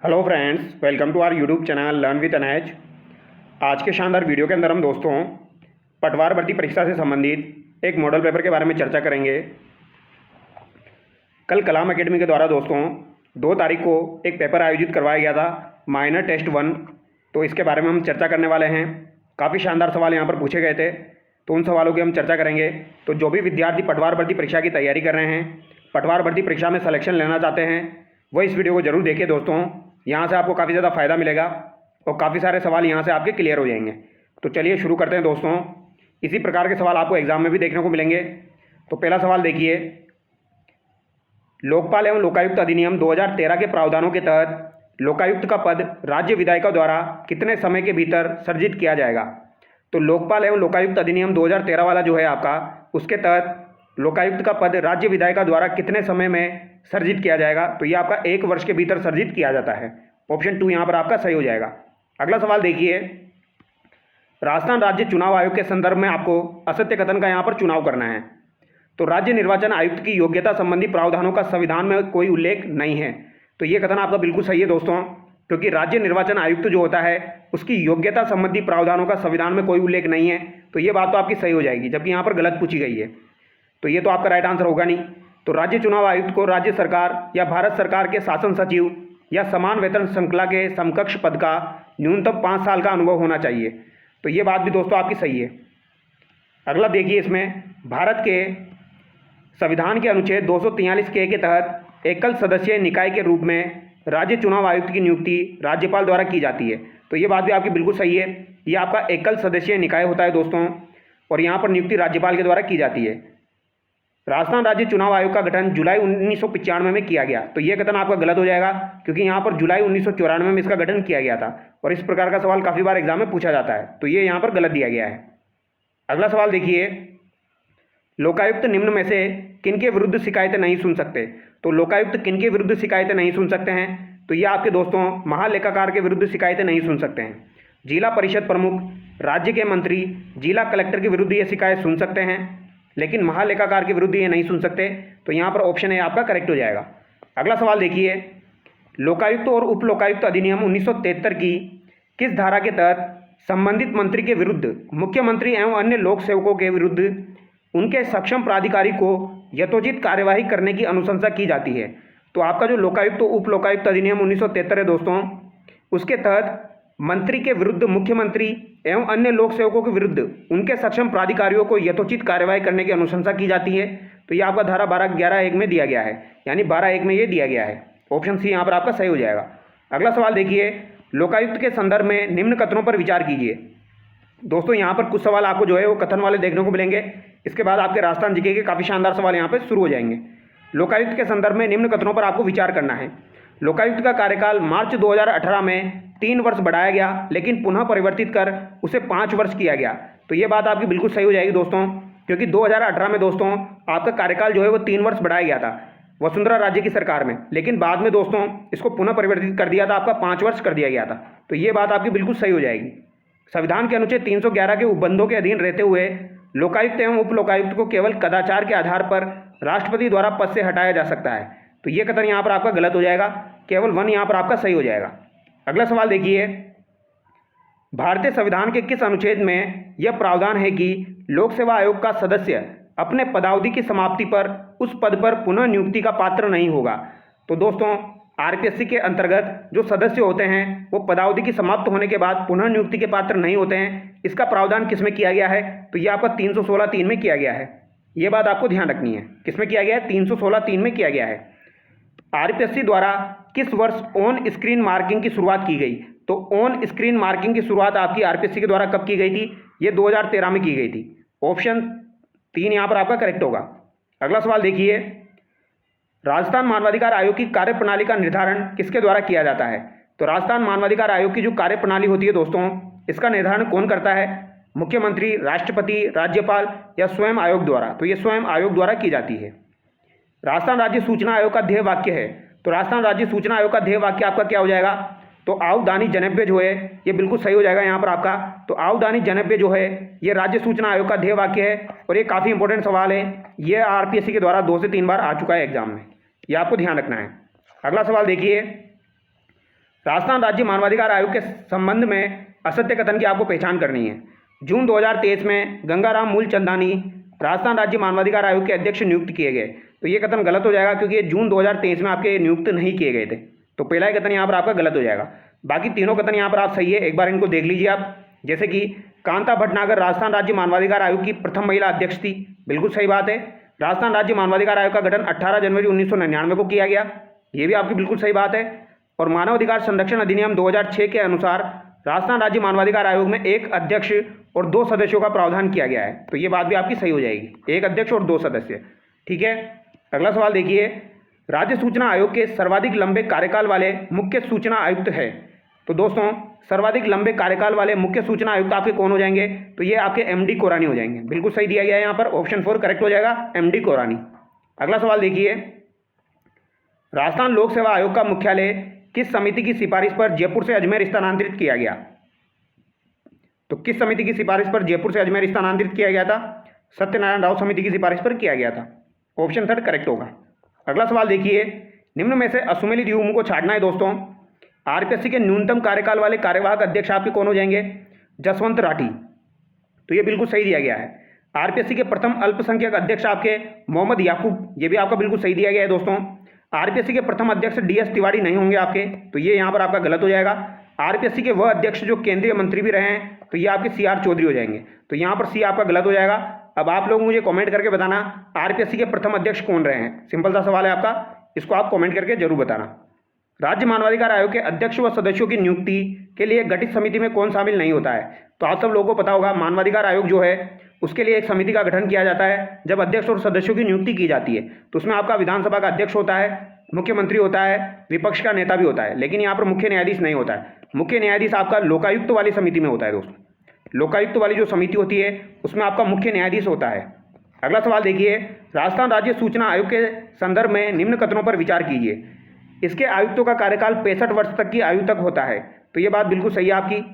Hello friends, welcome to our YouTube channel learn with अनैज। आज के शानदार वीडियो के अंदर हम दोस्तों पटवार भर्ती परीक्षा से संबंधित एक मॉडल पेपर के बारे में चर्चा करेंगे। कल कलाम एकेडमी के द्वारा दोस्तों 2 तारीख को एक पेपर आयोजित करवाया गया था, माइनर टेस्ट 1। तो इसके बारे में हम चर्चा करने वाले हैं। काफ़ी शानदार सवाल यहाँ पर पूछे गए थे, तो उन सवालों की हम चर्चा करेंगे। तो जो भी विद्यार्थी पटवार भर्ती परीक्षा की तैयारी कर रहे हैं, पटवार भर्ती परीक्षा में सिलेक्शन लेना चाहते हैं, वह इस वीडियो को जरूर देखिए दोस्तों। यहाँ से आपको काफ़ी ज़्यादा फ़ायदा मिलेगा और काफ़ी सारे सवाल यहाँ से आपके क्लियर हो जाएंगे। तो चलिए शुरू करते हैं दोस्तों। इसी प्रकार के सवाल आपको एग्जाम में भी देखने को मिलेंगे। तो पहला सवाल देखिए, लोकपाल एवं लोकायुक्त अधिनियम 2013 के प्रावधानों के तहत लोकायुक्त का पद राज्य विधायिका द्वारा कितने समय के भीतर सृजित किया जाएगा। तो लोकपाल एवं लोकायुक्त अधिनियम 2013 वाला जो है आपका, उसके तहत लोकायुक्त का पद राज्य विधायिका द्वारा कितने समय में सृजित किया जाएगा। तो ये आपका 1 वर्ष के भीतर सृजित किया जाता है। ऑप्शन 2 यहाँ पर आपका सही हो जाएगा। अगला सवाल देखिए, राजस्थान राज्य चुनाव आयोग के संदर्भ में आपको असत्य कथन का यहाँ पर चुनाव करना है। तो राज्य निर्वाचन आयुक्त की योग्यता संबंधी प्रावधानों का संविधान में कोई उल्लेख नहीं है। तो ये कथन आपका बिल्कुल सही है दोस्तों, क्योंकि राज्य निर्वाचन आयुक्त जो होता है उसकी योग्यता संबंधी प्रावधानों का संविधान में कोई उल्लेख नहीं है। तो ये बात तो आपकी सही हो जाएगी, जबकि यहाँ पर गलत पूछी गई है। तो ये तो आपका राइट आंसर होगा नहीं। तो राज्य चुनाव आयुक्त को राज्य सरकार या भारत सरकार के शासन सचिव या समान वेतन श्रृंखला के समकक्ष पद का न्यूनतम 5 साल का अनुभव होना चाहिए। तो ये बात भी दोस्तों आपकी सही है। अगला देखिए, इसमें भारत के संविधान के अनुच्छेद 243 के तहत एकल सदस्यीय निकाय के रूप में राज्य चुनाव आयुक्त की नियुक्ति राज्यपाल द्वारा की जाती है। तो ये बात भी आपकी बिल्कुल सही है। ये आपका एकल सदस्यीय निकाय होता है दोस्तों, और यहाँ पर नियुक्ति राज्यपाल के द्वारा की जाती है। राजस्थान राज्य चुनाव आयोग का गठन जुलाई 1995 में किया गया। तो ये कथन आपका गलत हो जाएगा, क्योंकि यहाँ पर जुलाई 1994 में इसका गठन किया गया था, और इस प्रकार का सवाल काफ़ी बार एग्जाम में पूछा जाता है। तो ये यहाँ पर गलत दिया गया है। अगला सवाल देखिए, लोकायुक्त निम्न में से किनके विरुद्ध शिकायतें नहीं सुन सकते। तो लोकायुक्त किनके विरुद्ध शिकायतें नहीं सुन सकते हैं। तो ये आपके दोस्तों महालेखाकार के विरुद्ध शिकायतें नहीं सुन सकते हैं। जिला परिषद प्रमुख, राज्य के मंत्री, जिला कलेक्टर के विरुद्ध ये शिकायत सुन सकते हैं, लेकिन महालेखाकार के विरुद्ध ये नहीं सुन सकते। तो यहाँ पर ऑप्शन ए आपका करेक्ट हो जाएगा। अगला सवाल देखिए, लोकायुक्त और उप लोकायुक्त अधिनियम 1973 की किस धारा के तहत संबंधित मंत्री के विरुद्ध मुख्यमंत्री एवं अन्य लोक सेवकों के विरुद्ध उनके सक्षम प्राधिकारी को यथोचित कार्यवाही करने की अनुशंसा की जाती है। तो आपका जो लोकायुक्त उप लोकायुक्त अधिनियम 1973 है दोस्तों, उसके तहत मंत्री के विरुद्ध मुख्यमंत्री एवं अन्य लोक सेवकों के विरुद्ध उनके सक्षम प्राधिकारियों को यथोचित कार्यवाही करने की अनुशंसा की जाती है। तो ये आपका धारा 12(11)(1) में दिया गया है, यानी 12(1) में ये दिया गया है। ऑप्शन सी यहाँ पर आपका सही हो जाएगा। अगला सवाल देखिए, लोकायुक्त के संदर्भ में निम्न कथनों पर विचार कीजिए। दोस्तों यहाँ पर कुछ सवाल आपको जो है वो कथन वाले देखने को मिलेंगे। इसके बाद आपके राजस्थान जीके के काफ़ी शानदार सवाल यहाँ पर शुरू हो जाएंगे। लोकायुक्त के संदर्भ में निम्न कथनों पर आपको विचार करना है। लोकायुक्त का कार्यकाल मार्च 2018 में 3 वर्ष बढ़ाया गया, लेकिन पुनः परिवर्तित कर उसे 5 वर्ष किया गया। तो ये बात आपकी बिल्कुल सही हो जाएगी दोस्तों, क्योंकि 2018 में दोस्तों आपका कार्यकाल जो है वो 3 वर्ष बढ़ाया गया था वसुंधरा राज्य की सरकार में, लेकिन बाद में दोस्तों इसको पुनः परिवर्तित कर दिया था, आपका 5 वर्ष कर दिया गया था। तो ये बात आपकी बिल्कुल सही हो जाएगी। संविधान के अनुच्छेद 311 के उपबंधों के अधीन रहते हुए लोकायुक्त एवं उप लोकायुक्त को केवल कदाचार के आधार पर राष्ट्रपति द्वारा पद से हटाया जा सकता है। तो ये कथन यहाँ पर आपका गलत हो जाएगा, केवल 1 यहाँ पर आपका सही हो जाएगा। अगला सवाल देखिए, भारतीय संविधान के किस अनुच्छेद में यह प्रावधान है कि लोक सेवा आयोग का सदस्य अपने पदावधि की समाप्ति पर उस पद पर पुनः नियुक्ति का पात्र नहीं होगा। तो दोस्तों आरपीएससी के अंतर्गत जो सदस्य होते हैं वो पदावधि की समाप्त होने के बाद पुनः नियुक्ति के पात्र नहीं होते हैं। इसका प्रावधान किस में किया गया है। तो ये आपका 316(3) में किया गया है। ये बात आपको ध्यान रखनी है, किस में किया गया है, 316(3) में किया गया है। आरपीएससी द्वारा किस वर्ष ऑन स्क्रीन मार्किंग की शुरुआत की गई। तो ऑन स्क्रीन मार्किंग की शुरुआत आपकी आरपीएससी के द्वारा कब की गई थी। ये 2013 में की गई थी। ऑप्शन 3 यहाँ पर आपका करेक्ट होगा। अगला सवाल देखिए, राजस्थान मानवाधिकार आयोग की कार्यप्रणाली का निर्धारण किसके द्वारा किया जाता है। तो राजस्थान मानवाधिकार आयोग की जो कार्यप्रणाली होती है दोस्तों, इसका निर्धारण कौन करता है, मुख्यमंत्री, राष्ट्रपति, राज्यपाल या स्वयं आयोग द्वारा। तो ये स्वयं आयोग द्वारा की जाती है। राजस्थान राज्य सूचना आयोग का ध्येय वाक्य है। तो राजस्थान राज्य सूचना आयोग का ध्येय वाक्य आपका क्या हो जाएगा। तो आओ दानी जनव्य जो है ये बिल्कुल सही हो जाएगा यहाँ पर आपका। तो आओ दानी जनव्य जो है ये राज्य सूचना आयोग का ध्येय वाक्य है, और ये काफ़ी इंपॉर्टेंट सवाल है। ये आरपीएससी के द्वारा 2 से 3 बार आ चुका है एग्जाम में, ये आपको ध्यान रखना है। अगला सवाल देखिए, राजस्थान राज्य मानवाधिकार आयोग के संबंध में असत्य कथन की आपको पहचान करनी है। जून 2023 में गंगाराम मूलचंदानी राजस्थान राज्य मानवाधिकार आयोग के अध्यक्ष नियुक्त किए गए। तो ये कथन गलत हो जाएगा क्योंकि ये जून 2023 में आपके नियुक्त नहीं किए गए थे। तो पहला ही कथन यहाँ पर आपका गलत हो जाएगा। बाकी तीनों कथन यहाँ पर आप सही है, एक बार इनको देख लीजिए आप। जैसे कि कांता भटनागर राजस्थान राज्य मानवाधिकार आयोग की प्रथम महिला अध्यक्ष थी, बिल्कुल सही बात है। राजस्थान राज्य मानवाधिकार आयोग का गठन 18 जनवरी 1999 को किया गया, ये भी आपकी बिल्कुल सही बात है। और मानव अधिकार संरक्षण अधिनियम 2006 के अनुसार राजस्थान राज्य मानवाधिकार आयोग में एक अध्यक्ष और 2 सदस्यों का प्रावधान किया गया है। तो ये बात भी आपकी सही हो जाएगी, एक अध्यक्ष और 2 सदस्य। ठीक है, अगला सवाल देखिए, राज्य सूचना आयोग के सर्वाधिक लंबे कार्यकाल वाले मुख्य सूचना आयुक्त है। तो दोस्तों सर्वाधिक लंबे कार्यकाल वाले मुख्य सूचना आयुक्त आपके कौन हो जाएंगे? तो ये आपके एमडी कोरानी हो जाएंगे, बिल्कुल सही दिया गया है यहाँ पर, ऑप्शन 4 करेक्ट हो जाएगा, एमडी कोरानी। अगला सवाल देखिए, राजस्थान लोक सेवा आयोग का मुख्यालय किस समिति की सिफारिश पर जयपुर से अजमेर स्थानांतरित किया गया? तो किस समिति की सिफारिश पर जयपुर से अजमेर स्थानांतरित किया गया था? सत्यनारायण राव समिति की सिफारिश पर किया गया था, ऑप्शन 3 करेक्ट होगा। अगला सवाल देखिए, निम्न में से अश्वमेध युग्म को छांटना है दोस्तों। आरपीएससी के न्यूनतम कार्यकाल वाले कार्यवाहक अध्यक्ष आपके कौन हो जाएंगे? जसवंत राठी। तो ये बिल्कुल सही दिया गया है। आरपीएससी के प्रथम अल्पसंख्यक अध्यक्ष आपके मोहम्मद याकूब, ये भी आपका बिल्कुल सही दिया गया है दोस्तों। आरपीएससी के प्रथम अध्यक्ष डीएस तिवारी नहीं होंगे आपके, तो ये यहाँ पर आपका गलत हो जाएगा। आरपीएससी के वह अध्यक्ष जो केंद्रीय मंत्री भी रहे हैं, तो ये आपके सीआर चौधरी हो जाएंगे, तो यहाँ पर सी आपका गलत हो जाएगा। अब आप लोग मुझे कमेंट करके बताना आरपीएससी के प्रथम अध्यक्ष कौन रहे हैं, सिंपल सा सवाल है आपका, इसको आप कमेंट करके जरूर बताना। राज्य मानवाधिकार आयोग के अध्यक्ष व सदस्यों की नियुक्ति के लिए गठित समिति में कौन शामिल नहीं होता है? तो आप सब लोगों को पता होगा, मानवाधिकार आयोग जो है उसके लिए एक समिति का गठन किया जाता है जब अध्यक्ष और सदस्यों की नियुक्ति की जाती है। तो उसमें आपका विधानसभा का अध्यक्ष होता है, मुख्यमंत्री होता है, विपक्ष का नेता भी होता है, लेकिन यहाँ पर मुख्य न्यायाधीश नहीं होता है। मुख्य न्यायाधीश आपका लोकायुक्त वाली समिति में होता है दोस्तों। लोकायुक्त वाली जो समिति होती है उसमें आपका मुख्य न्यायाधीश होता है। अगला सवाल देखिए, राजस्थान राज्य सूचना आयोग के संदर्भ में निम्न कथनों पर विचार कीजिए। इसके आयुक्तों का कार्यकाल 65 वर्ष तक की आयु तक होता है। तो ये बात बिल्कुल सही है आपकी।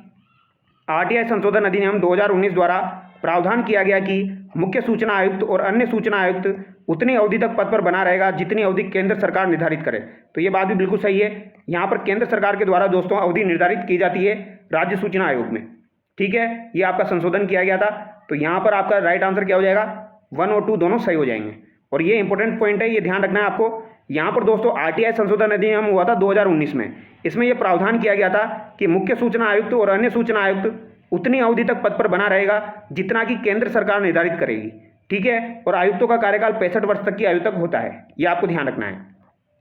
आरटीआई संशोधन अधिनियम 2019 द्वारा प्रावधान किया गया कि मुख्य सूचना आयुक्त और अन्य सूचना आयुक्त उतनी अवधि तक पद पर बना रहेगा जितनी अवधि केंद्र सरकार निर्धारित करे। तो ये बात भी बिल्कुल सही है। यहाँ पर केंद्र सरकार के द्वारा दोस्तों अवधि निर्धारित की जाती है राज्य सूचना आयोग में। ठीक है, ये आपका संशोधन किया गया था। तो यहाँ पर आपका राइट आंसर क्या हो जाएगा? 1 और 2 दोनों सही हो जाएंगे। और ये इंपॉर्टेंट पॉइंट है, ये ध्यान रखना है आपको। यहाँ पर दोस्तों आरटीआई संशोधन अधिनियम हुआ था 2019 में। इसमें यह प्रावधान किया गया था कि मुख्य सूचना आयुक्त और अन्य सूचना आयुक्त उतनी अवधि तक पद पर बना रहेगा जितना कि केंद्र सरकार निर्धारित करेगी। ठीक है, और आयुक्तों का कार्यकाल 65 वर्ष तक की आयु तक होता है, ये आपको ध्यान रखना है।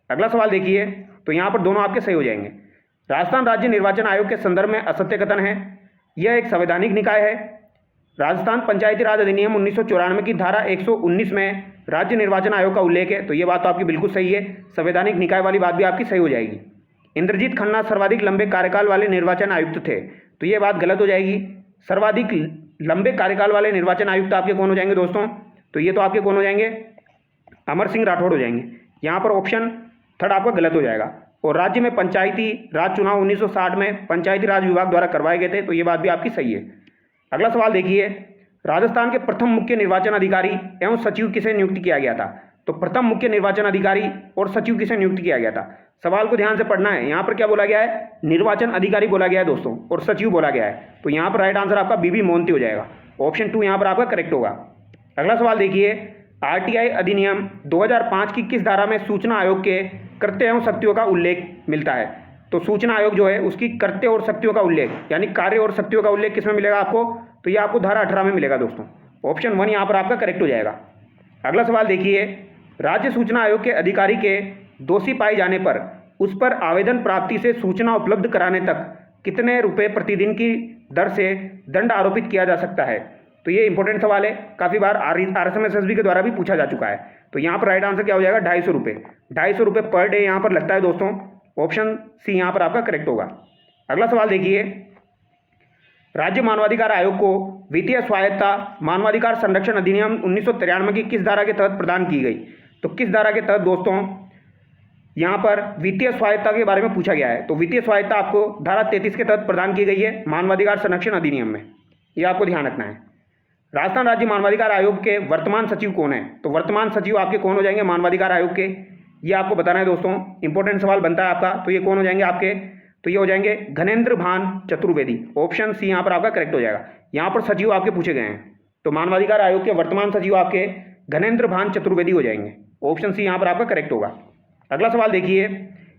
अगला सवाल देखिए, तो यहाँ पर दोनों आपके सही हो जाएंगे। राजस्थान राज्य निर्वाचन आयोग के संदर्भ में असत्य कथन है। यह एक संवैधानिक निकाय है। राजस्थान पंचायती राज अधिनियम 1994 की धारा 119 में राज्य निर्वाचन आयोग का उल्लेख है। तो ये बात तो आपकी बिल्कुल सही है, संवैधानिक निकाय वाली बात भी आपकी सही हो जाएगी। इंद्रजीत खन्ना सर्वाधिक लंबे कार्यकाल वाले निर्वाचन आयुक्त थे। तो ये बात गलत हो जाएगी। सर्वाधिक लंबे कार्यकाल वाले निर्वाचन आयुक्त आपके कौन हो जाएंगे दोस्तों? तो ये तो आपके कौन हो जाएंगे? अमर सिंह राठौड़ हो जाएंगे। यहाँ पर ऑप्शन 3 आपका गलत हो जाएगा। और राज्य में पंचायती राज चुनाव 1960 में पंचायती राज विभाग द्वारा करवाए गए थे। तो ये बात भी आपकी सही है। अगला सवाल देखिए, राजस्थान के प्रथम मुख्य निर्वाचन अधिकारी एवं सचिव किसे नियुक्त किया गया था? तो प्रथम मुख्य निर्वाचन अधिकारी और सचिव किसे नियुक्त किया गया था? सवाल को ध्यान से पढ़ना है। यहाँ पर क्या बोला गया है? निर्वाचन अधिकारी बोला गया है दोस्तों, और सचिव बोला गया है। तो यहाँ पर राइट आंसर आपका बीबी मोहंती हो जाएगा, ऑप्शन 2 यहाँ पर आपका करेक्ट होगा। अगला सवाल देखिए, आरटीआई अधिनियम 2005 की किस धारा में सूचना आयोग के कर्तव्य एवं शक्तियों का उल्लेख मिलता है? तो सूचना आयोग जो है उसकी कर्तव्य और शक्तियों का उल्लेख, यानी कार्य और शक्तियों का उल्लेख किसमें मिलेगा आपको? तो ये आपको धारा 18 में मिलेगा दोस्तों, ऑप्शन 1 यहाँ पर आपका करेक्ट हो जाएगा। अगला सवाल देखिए, राज्य सूचना आयोग के अधिकारी के दोषी पाए जाने पर उस पर आवेदन प्राप्ति से सूचना उपलब्ध कराने तक कितने रुपए प्रतिदिन की दर से दंड आरोपित किया जा सकता है? तो ये इंपॉर्टेंट सवाल है, काफ़ी बार RSMSSB के द्वारा भी पूछा जा चुका है। तो यहाँ पर राइट आंसर क्या हो जाएगा? 250 रुपये। 250 रुपये पर डे यहाँ पर लगता है दोस्तों, ऑप्शन सी यहाँ पर आपका करेक्ट होगा। अगला सवाल देखिए, राज्य मानवाधिकार आयोग को वित्तीय स्वायत्तता मानवाधिकार संरक्षण अधिनियम 1993 की किस धारा के तहत प्रदान की गई? तो किस धारा के तहत दोस्तों यहाँ पर वित्तीय स्वायत्तता के बारे में पूछा गया है। तो वित्तीय स्वायत्तता आपको धारा 33 के तहत प्रदान की गई है मानवाधिकार संरक्षण अधिनियम में, ये आपको ध्यान रखना है। राजस्थान राज्य मानवाधिकार आयोग के वर्तमान सचिव कौन है? तो वर्तमान सचिव आपके कौन हो जाएंगे मानवाधिकार आयोग के? ये आपको बताना है दोस्तों, इंपॉर्टेंट सवाल बनता है आपका। तो ये कौन हो जाएंगे आपके? तो ये हो जाएंगे घनेंद्र भान चतुर्वेदी। ऑप्शन सी यहाँ पर आपका करेक्ट हो जाएगा। यहाँ पर सचिव आपके पूछे गए हैं, तो मानवाधिकार आयोग के वर्तमान सचिव आपके घनेंद्र भान चतुर्वेदी हो जाएंगे। ऑप्शन सी यहाँ पर आपका करेक्ट होगा। अगला सवाल देखिए,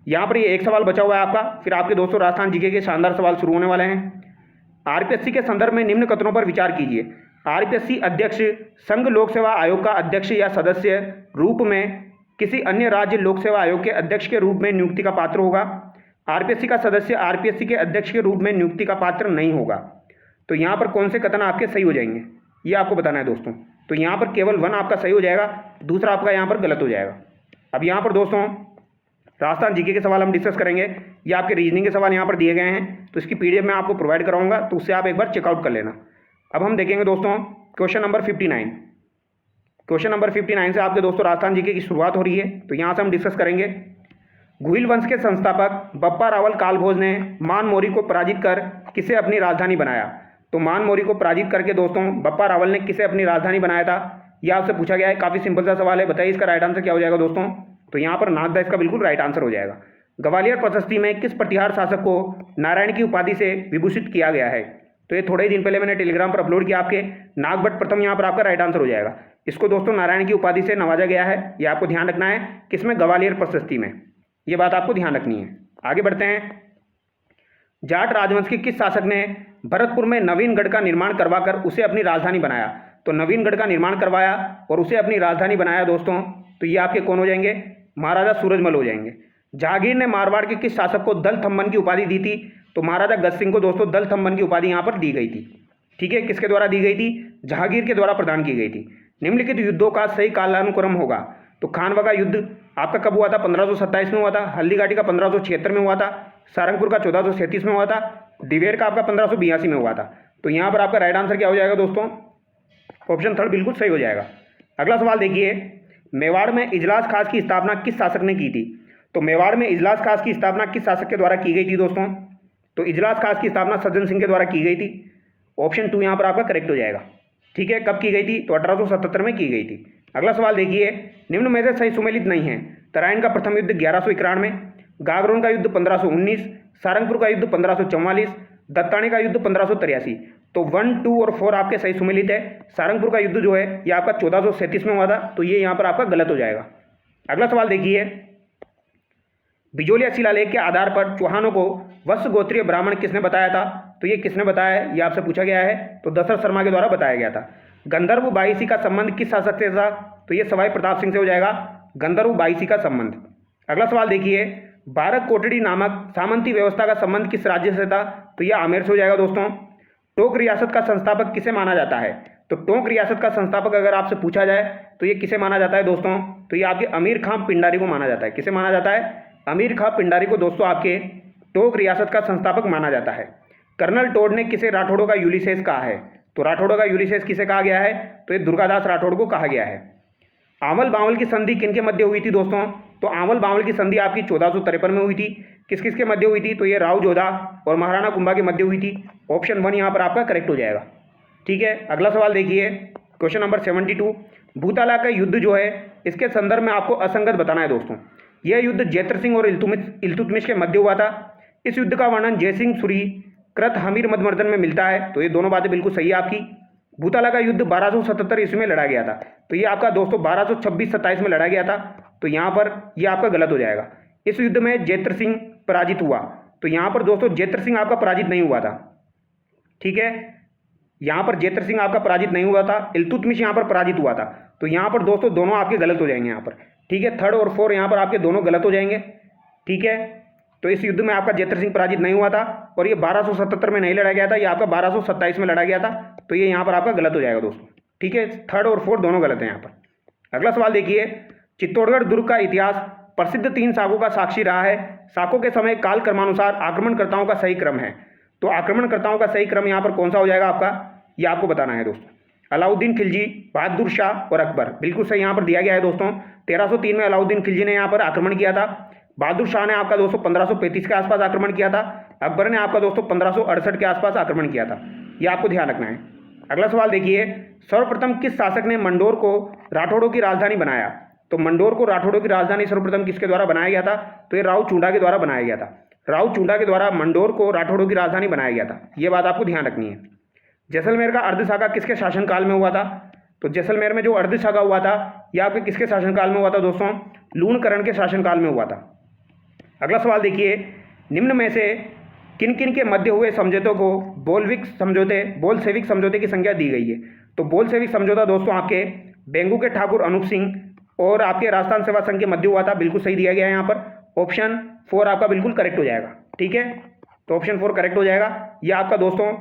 यहाँ पर ये एक सवाल बचा हुआ है आपका, फिर आपके दोस्तों राजस्थान जीके के शानदार सवाल शुरू होने वाले हैं। आरपीएससी के संदर्भ में निम्न कथनों पर विचार कीजिए। आरपीएससी अध्यक्ष संघ लोक सेवा आयोग का अध्यक्ष या सदस्य रूप में किसी अन्य राज्य लोक सेवा आयोग के अध्यक्ष के रूप में नियुक्ति का पात्र होगा। आरपीएससी का सदस्य आरपीएससी के अध्यक्ष के रूप में नियुक्ति का पात्र नहीं होगा। तो यहाँ पर कौन से कथन आपके सही हो जाएंगे, ये आपको बताना है दोस्तों। तो यहाँ पर केवल 1 आपका सही हो जाएगा, दूसरा आपका यहाँ पर गलत हो जाएगा। अब यहाँ पर दोस्तों राजस्थान जीके के सवाल हम डिस्कस करेंगे। ये आपके रीजनिंग के सवाल यहाँ पर दिए गए हैं, तो इसकी पीडीएफ मैं आपको प्रोवाइड कराऊंगा, तो उससे आप एक बार चेकआउट कर लेना। अब हम देखेंगे दोस्तों क्वेश्चन नंबर 59। क्वेश्चन नंबर 59 से आपके दोस्तों राजस्थान जीके की शुरुआत हो रही है, तो यहाँ से हम डिस्कस करेंगे। गुहिल वंश के संस्थापक बप्पा रावल कालभोज ने मान मौर्य को पराजित कर किसे अपनी राजधानी बनाया। तो मान मौर्य को पराजित करके दोस्तों बप्पा रावल ने किसे अपनी राजधानी बनाया था, यह आपसे पूछा गया है। काफ़ी सिंपल सा सवाल है, बताइए इसका राइट आंसर क्या हो जाएगा दोस्तों। तो यहाँ पर नागदा इसका बिल्कुल राइट आंसर हो जाएगा। ग्वालियर प्रशस्ति में किस प्रतिहार शासक को नारायण की उपाधि से विभूषित किया गया है। तो ये थोड़े ही दिन पहले मैंने टेलीग्राम पर अपलोड किया, आपके नागभट्ट प्रथम यहाँ पर आपका राइट आंसर हो जाएगा। इसको दोस्तों नारायण की उपाधि से नवाजा गया है, ये आपको ध्यान रखना है, किसमें, ग्वालियर प्रशस्ति में। ये बात आपको ध्यान रखनी है। आगे बढ़ते हैं। जाट राजवंश के किस शासक ने भरतपुर में नवीनगढ़ का निर्माण करवाकर उसे अपनी राजधानी बनाया। तो नवीनगढ़ का निर्माण करवाया और उसे अपनी राजधानी बनाया दोस्तों, तो ये आपके कौन हो जाएंगे, महाराजा सूरजमल हो जाएंगे। जहांगीर ने मारवाड़ के किस शासक को दल थम्मन की उपाधि दी थी। तो महाराजा गज सिंह को दोस्तों दल थम्मन की उपाधि यहाँ पर दी गई थी। ठीक है, किसके द्वारा दी गई थी, जहांगीर के द्वारा प्रदान की गई थी। निम्नलिखित युद्धों का सही कालानुक्रम होगा। तो खानवा युद्ध आपका कब हुआ था, 1527 में हुआ था। हल्दीघाटी का 1576 में हुआ था। सारंगपुर का 1437 में हुआ था। दिवेर का आपका 1582 में हुआ था। तो यहाँ पर आपका राइट आंसर क्या हो जाएगा दोस्तों, ऑप्शन थर्ड बिल्कुल सही हो जाएगा। अगला सवाल देखिए, मेवाड़ में इजलास खास की स्थापना किस शासक ने की थी। तो मेवाड़ में इजलास खास की स्थापना किस शासक के द्वारा की गई थी दोस्तों। तो इजलास खास की स्थापना सज्जन सिंह के द्वारा की गई थी। ऑप्शन 2 यहाँ पर आपका करेक्ट हो जाएगा। ठीक है, कब की गई थी, तो 1877 में की गई थी। अगला सवाल देखिए, निम्न में से सही सुमेलित नहीं है। तराइन का प्रथम युद्ध 1191, गागरोन का युद्ध 1519, सारंगपुर का युद्ध 1544, दत्तानी का युद्ध 1583। तो 1, 2 और 4 आपके सही सुमेलित है। सारंगपुर का युद्ध जो है ये आपका 1437 में हुआ था, तो ये यहाँ पर आपका गलत हो जाएगा। अगला सवाल देखिए, बिजोलिया शिलालेख के आधार पर चौहानों को वत्स गोत्रीय ब्राह्मण किसने बताया था। तो ये किसने बताया है, ये आपसे पूछा गया है। तो दशरथ शर्मा के द्वारा बताया गया था। गंधर्व बाईसी का संबंध किस शासक से था। तो ये सवाई प्रताप सिंह से हो जाएगा, गंधर्व बाईसी का संबंध। अगला सवाल देखिए, बारक कोटड़ी नामक सामंती व्यवस्था का संबंध किस राज्य से था। तो ये आमेर से हो जाएगा दोस्तों। टोंक रियासत का संस्थापक किसे माना जाता है। तो टोंक रियासत का संस्थापक अगर आपसे पूछा जाए तो ये किसे माना जाता है दोस्तों। तो ये आपके अमीर खां पिंडारी को माना जाता है। किसे माना जाता है, अमीर खां पिंडारी को दोस्तों आपके टोंक रियासत का संस्थापक माना जाता है। कर्नल टोड ने किसे राठौड़ों का यूलिसेस कहा है। तो राठौड़ों का यूलिसेस किसे कहा गया है, तो ये दुर्गादास राठौड़ को कहा गया है। आंवल बांवल की संधि किनके मध्य हुई थी दोस्तों। तो आंवल बांवल की संधि आपकी 1453 में हुई थी। किस किस के मध्य हुई थी, तो ये राव जोधा और महाराणा कुंभा के मध्य हुई थी। ऑप्शन 1 यहाँ पर आपका करेक्ट हो जाएगा। ठीक है, अगला सवाल देखिए, क्वेश्चन नंबर 72। भूताला का युद्ध जो है इसके संदर्भ में आपको असंगत बताना है दोस्तों। यह युद्ध जैत्र सिंह और इल्तुतमिश के मध्य हुआ था। इस युद्ध का वर्णन जयसिंह सूरी कृत हमीर मदमर्दन में मिलता है। तो ये दोनों बातें बिल्कुल सही है आपकी। भूताला का युद्ध 1277 ईस्वी में लड़ा गया था। तो ये आपका दोस्तों 1226-27 में लड़ा गया था। तो यहाँ पर ये आपका गलत हो जाएगा। इस युद्ध में जैत्र सिंह पराजित हुआ। तो यहाँ पर दोस्तों जैत्र सिंह आपका पराजित नहीं हुआ था। ठीक है, यहाँ पर जैत्र सिंह आपका पराजित नहीं हुआ था, इल्तुतमिश यहाँ पर पराजित हुआ था। तो यहाँ पर दोस्तों दोनों आपके गलत हो जाएंगे यहाँ पर। ठीक है, 3rd और 4 यहाँ पर आपके दोनों गलत हो जाएंगे। ठीक है, तो इस युद्ध में आपका जैत्र सिंह पराजित नहीं हुआ था और ये 1277 में नहीं लड़ा गया था, ये आपका 1227 में लड़ा गया था। तो ये यहाँ पर आपका गलत हो जाएगा दोस्तों। ठीक है, 3rd और 4 दोनों गलत हैं यहाँ पर। अगला सवाल देखिए, चित्तौड़गढ़ दुर्ग का इतिहास प्रसिद्ध 3 शाखों का साक्षी रहा है। शाखों के समय काल क्रमानुसार आक्रमणकर्ताओं का सही क्रम है। तो आक्रमणकर्ताओं का सही क्रम यहाँ पर कौन सा हो जाएगा आपका, ये आपको बताना है दोस्तों। अलाउद्दीन खिलजी, बहादुर शाह और अकबर, बिल्कुल सही यहाँ पर दिया गया है दोस्तों। 1303 में अलाउद्दीन खिलजी ने यहाँ पर आक्रमण किया था। बहादुर शाह ने आपका दोस्तों 1535 के आसपास आक्रमण किया था। अकबर ने आपका दोस्तों 1568 के आसपास आक्रमण किया था। ये आपको ध्यान रखना है। अगला सवाल देखिए, सर्वप्रथम किस शासक ने मंडोर को राठौड़ों की राजधानी बनाया। तो मंडोर को राठौड़ों की राजधानी सर्वप्रथम किसके द्वारा बनाया गया था। तो ये राव चूंडा के द्वारा बनाया गया था। राव चूंडा के द्वारा मंडोर को राठौड़ों की राजधानी बनाया गया था। ये बात आपको ध्यान रखनी है। जैसलमेर का अर्धशाका किसके शासनकाल में हुआ था? तो जैसलमेर में जो अर्धशाका हुआ था यह आपके किसके शासनकाल में हुआ था दोस्तों? लूणकरण के शासनकाल में हुआ था। अगला सवाल देखिए, निम्न में से किन किन के मध्य हुए समझौतों को बोलशेविक समझौते की संज्ञा दी गई है? तो बोलशेविक समझौता दोस्तों आपके बेंगू के ठाकुर अनूप सिंह और आपके राजस्थान सेवा संघ के मध्य हुआ था। बिल्कुल सही दिया गया है यहाँ पर। ऑप्शन 4 आपका बिल्कुल करेक्ट हो जाएगा। ठीक है, तो ऑप्शन 4 करेक्ट हो जाएगा। यह आपका दोस्तों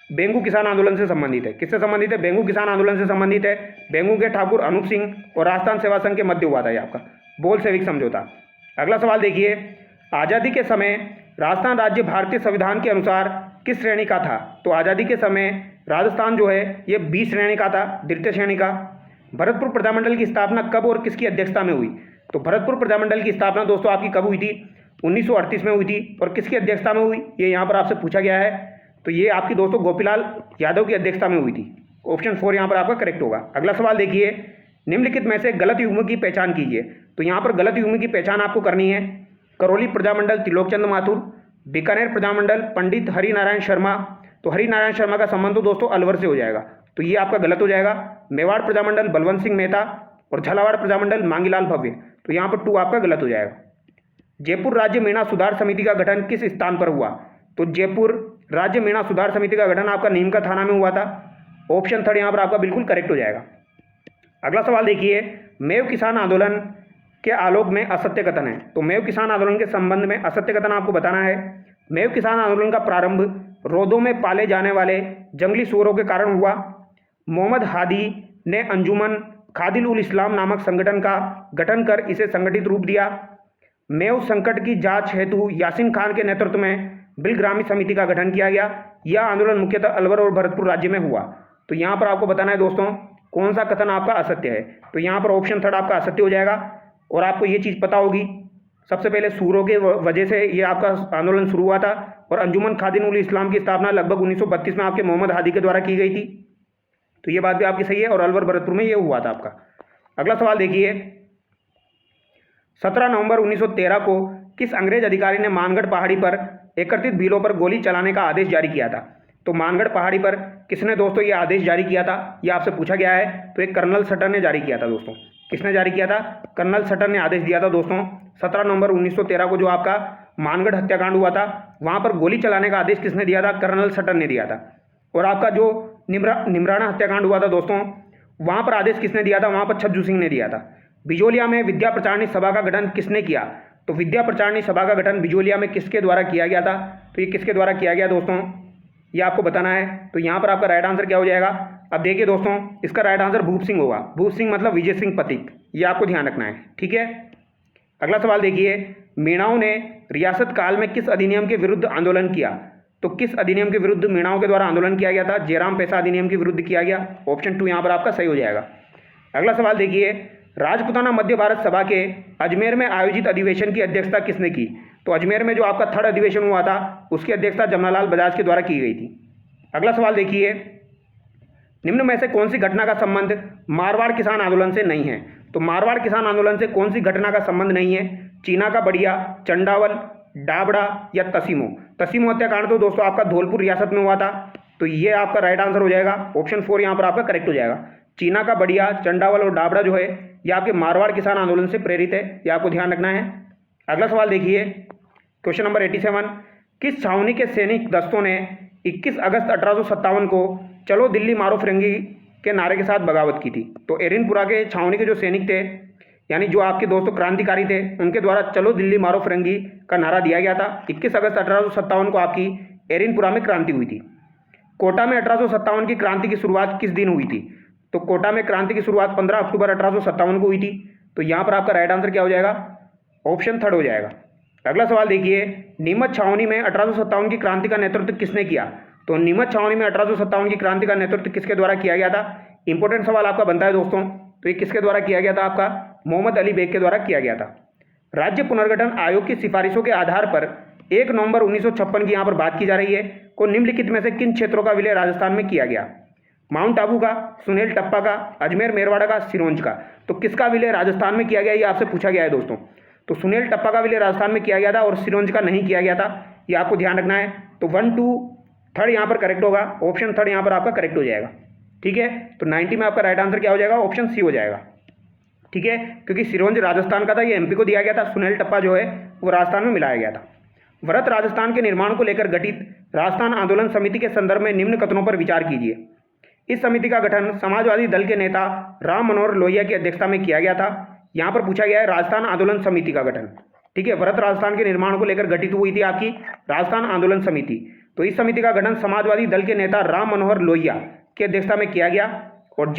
बेंगू किसान आंदोलन से संबंधित है। किससे संबंधित है? बेंगू किसान आंदोलन से संबंधित है। बेंगू के ठाकुर अनूप सिंह और राजस्थान सेवा संघ के मध्य हुआ था यह आपका बोलशेविक समझौता। अगला सवाल देखिए, आज़ादी के समय राजस्थान राज्य भारतीय संविधान के अनुसार किस श्रेणी का था? तो आज़ादी के समय राजस्थान जो है ये 20 श्रेणी का था, द्वितीय श्रेणी का। भरतपुर प्रजामंडल की स्थापना कब और किसकी अध्यक्षता में हुई? तो भरतपुर प्रजामंडल की स्थापना दोस्तों आपकी कब हुई थी? 1938 में हुई थी। और किसकी अध्यक्षता में हुई ये यहाँ पर आपसे पूछा गया है। तो ये आपकी दोस्तों गोपीलाल यादव की अध्यक्षता में हुई थी। ऑप्शन 4 यहाँ पर आपका करेक्ट होगा। अगला सवाल देखिए, निम्नलिखित में से गलत युग्म की पहचान कीजिए। तो यहाँ पर गलत युग्म की पहचान आपको करनी है। करौली प्रजामंडल त्रिलोकचंद माथुर, बीकानेर प्रजामंडल पंडित हरिनारायण शर्मा। तो हरिनारायण शर्मा का संबंध तो दोस्तों अलवर से हो जाएगा, तो ये आपका गलत हो जाएगा। मेवाड़ प्रजामंडल बलवंत सिंह मेहता और झालावाड़ प्रजामंडल मांगीलाल भव्य। तो यहाँ पर 2 आपका गलत हो जाएगा। जयपुर राज्य मीणा सुधार समिति का गठन किस स्थान पर हुआ? तो जयपुर राज्य मीणा सुधार समिति का गठन आपका नीम का थाना में हुआ था। ऑप्शन 3 यहाँ पर आपका बिल्कुल करेक्ट हो जाएगा। अगला सवाल देखिए, मेव किसान आंदोलन के आलोक में असत्य कथन है। तो मेव किसान आंदोलन के संबंध में असत्य कथन आपको बताना है। मेव किसान आंदोलन का प्रारंभ रोदों में पाले जाने वाले जंगली सूअरों के कारण हुआ। मोहम्मद हादी ने अंजुमन खादिल उल इस्लाम नामक संगठन का गठन कर इसे संगठित रूप दिया। मेव संकट की जांच हेतु यासीन खान के नेतृत्व में बिलग्रामी समिति का गठन किया गया। यह आंदोलन मुख्यतः अलवर और भरतपुर राज्य में हुआ। तो यहाँ पर आपको बताना है दोस्तों कौन सा कथन आपका असत्य है। तो यहाँ पर ऑप्शन 3 आपका असत्य हो जाएगा। और आपको ये चीज़ पता होगी, सबसे पहले सूरों के वजह से ये आपका आंदोलन शुरू हुआ था और अंजुमन खादिल उल इस्लाम की स्थापना लगभग 1932 में आपके मोहम्मद हादी के द्वारा की गई थी। तो ये बात भी आपकी सही है और अलवर भरतपुर में ये हुआ था आपका। अगला सवाल देखिए, 17 नवंबर 1913 को किस अंग्रेज अधिकारी ने मानगढ़ पहाड़ी पर एकत्रित भीलों पर गोली चलाने का आदेश जारी किया था? तो मानगढ़ पहाड़ी पर किसने दोस्तों ये आदेश जारी किया था, ये आपसे पूछा गया है। तो एक कर्नल सटर ने जारी किया था दोस्तों। किसने जारी किया था? कर्नल सटर ने आदेश दिया था दोस्तों। 17 नवंबर 1913 को जो आपका मानगढ़ हत्याकांड हुआ था वहाँ पर गोली चलाने का आदेश किसने दिया था? कर्नल सटर ने दिया था। और आपका जो निमराना हत्याकांड हुआ था दोस्तों वहाँ पर आदेश किसने दिया था? वहाँ पर छज्जू सिंह ने दिया था। बिजोलिया में विद्या प्रचारणी सभा का गठन किसने किया? तो विद्या प्रचारणी सभा का गठन बिजोलिया में किसके द्वारा किया गया था? तो ये किसके द्वारा किया गया दोस्तों, ये आपको बताना है। तो यहाँ पर आपका राइट आंसर क्या हो जाएगा? अब देखिए दोस्तों, इसका राइट आंसर भूप सिंह होगा। भूप सिंह मतलब विजय सिंह पथिक, ये आपको ध्यान रखना है। ठीक है, अगला सवाल देखिए, मीणाओं ने रियासत काल में किस अधिनियम के विरुद्ध आंदोलन किया? तो किस अधिनियम के विरुद्ध मीणाओं के द्वारा आंदोलन किया गया था? जयराम पैसा अधिनियम के विरुद्ध किया गया। ऑप्शन 2 यहाँ पर आपका सही हो जाएगा। अगला सवाल देखिए, राजपुताना मध्य भारत सभा के अजमेर में आयोजित अधिवेशन की अध्यक्षता किसने की? तो अजमेर में जो आपका 3rd अधिवेशन हुआ था उसकी अध्यक्षता जमनालाल बजाज के द्वारा की गई थी। अगला सवाल देखिए, निम्न में से कौन सी घटना का संबंध मारवाड़ किसान आंदोलन से नहीं है? तो मारवाड़ किसान आंदोलन से कौन सी घटना का संबंध नहीं है? चीना का बढ़िया, चंडावल, डाबड़ा या तसीमो? तसीमो हत्याकांड तो दोस्तों आपका धौलपुर रियासत में हुआ था। तो ये आपका राइट आंसर हो जाएगा। ऑप्शन 4 यहाँ पर आपका करेक्ट हो जाएगा। चीना का बढ़िया, चंडावल और डाबड़ा जो है ये आपके मारवाड़ किसान आंदोलन से प्रेरित है, ये आपको ध्यान रखना है। अगला सवाल देखिए, क्वेश्चन नंबर 87, किस छावनी के सैनिक दस्तों ने 21 अगस्त 1857 को चलो दिल्ली मारो फिरंगी के नारे के साथ बगावत की थी? तो एरिनपुरा के छावनी के जो सैनिक थे, यानी जो आपके दोस्तों क्रांतिकारी थे, उनके द्वारा चलो दिल्ली मारो फिरंगी का नारा दिया गया था। 21 अगस्त 1857 को आपकी एरिनपुरा में क्रांति हुई थी। कोटा में 1857 की क्रांति की शुरुआत किस दिन हुई थी? तो कोटा में क्रांति की शुरुआत 15 अक्टूबर 1857 को हुई थी। तो यहाँ पर आपका राइट आंसर क्या हो जाएगा? ऑप्शन 3 हो जाएगा। अगला सवाल देखिए, नीमच छावनी में 1857 की क्रांति का नेतृत्व किसने किया? तो नीमच छावनी में 1857 की क्रांति का नेतृत्व किसके द्वारा किया गया था? इंपॉर्टेंट सवाल आपका बनता है दोस्तों। तो ये किसके द्वारा किया गया था? आपका मोहम्मद अली बेग के द्वारा किया गया था। राज्य पुनर्गठन आयोग की सिफारिशों के आधार पर 1 नवंबर 1956 की यहाँ पर बात की जा रही है को निम्नलिखित में से किन क्षेत्रों का विलय राजस्थान में किया गया? माउंट आबू का, सुनेल टप्पा का, अजमेर मेरवाड़ा का, सिरोंज का? तो किसका विलय राजस्थान में किया गया ये आपसे पूछा गया है दोस्तों। तो सुनील टप्पा का विलय राजस्थान में किया गया था और सिरोंज का नहीं किया गया था, ये आपको ध्यान रखना है। तो 1, 2, 3 यहाँ पर करेक्ट होगा, ऑप्शन 3 यहाँ पर आपका करेक्ट हो जाएगा। ठीक है, तो 90 में आपका राइट आंसर क्या हो जाएगा, ऑप्शन सी हो जाएगा। ठीक है, क्योंकि सिरोंज राजस्थान का था, ये एमपी को दिया गया था, सुनील टप्पा जो है वो राजस्थान में मिलाया गया था। वृहत राजस्थान के निर्माण को लेकर गठित राजस्थान आंदोलन समिति के संदर्भ में निम्न कथनों पर विचार कीजिए। इस समिति का गठन समाजवादी दल के नेता राम मनोहर लोहिया की अध्यक्षता में किया गया था। यहाँ पर पूछा गया है राजस्थान आंदोलन समिति का गठन। ठीक है, वृहत राजस्थान के निर्माण को लेकर गठित हुई थी आपकी राजस्थान आंदोलन समिति। तो इस समिति का गठन समाजवादी दल के नेता राम मनोहर लोहिया की अध्यक्षता में किया गया और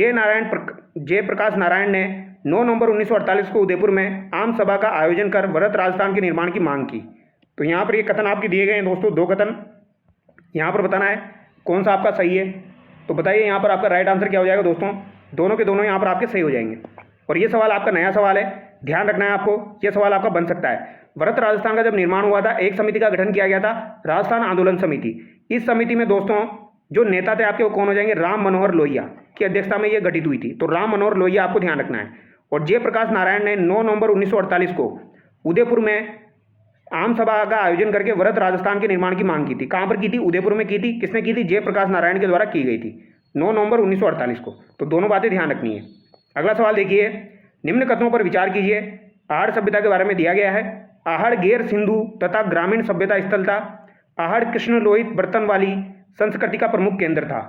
जयप्रकाश नारायण ने 9 नवंबर 1948 को उदयपुर में आम सभा का आयोजन कर वृहत राजस्थान के निर्माण की मांग की। तो यहाँ पर ये कथन आपके दिए गए हैं दोस्तों, 2 कथन। यहाँ पर बताना है कौन सा आपका सही है। तो बताइए यहाँ पर आपका राइट आंसर क्या हो जाएगा दोस्तों, दोनों के दोनों यहाँ पर आपके सही हो जाएंगे। और ये सवाल आपका नया सवाल है, ध्यान रखना है आपको, ये सवाल आपका बन सकता है। वृहत राजस्थान का जब निर्माण हुआ था, एक समिति का गठन किया गया था, राजस्थान आंदोलन समिति। इस समिति में दोस्तों जो नेता थे आपके वो कौन हो जाएंगे, राम मनोहर लोहिया की अध्यक्षता में ये गठित हुई थी। तो राम मनोहर लोहिया आपको ध्यान रखना है। और जयप्रकाश नारायण ने 9 नवंबर 1948 को उदयपुर में आम सभा का आयोजन करके वृहत राजस्थान के निर्माण की मांग की थी। कहाँ पर की थी, उदयपुर में की थी। किसने की थी, जयप्रकाश नारायण के द्वारा की गई थी 9 नवंबर 1948 को। तो दोनों बातें ध्यान रखनी है। अगला सवाल देखिए, निम्न कथनों पर विचार कीजिए। आहड़ सभ्यता के बारे में दिया गया है। आहड़ गैर सिंधु तथा ग्रामीण सभ्यता स्थल था। आहड़ कृष्ण लोहित बर्तन वाली संस्कृति का प्रमुख केंद्र था।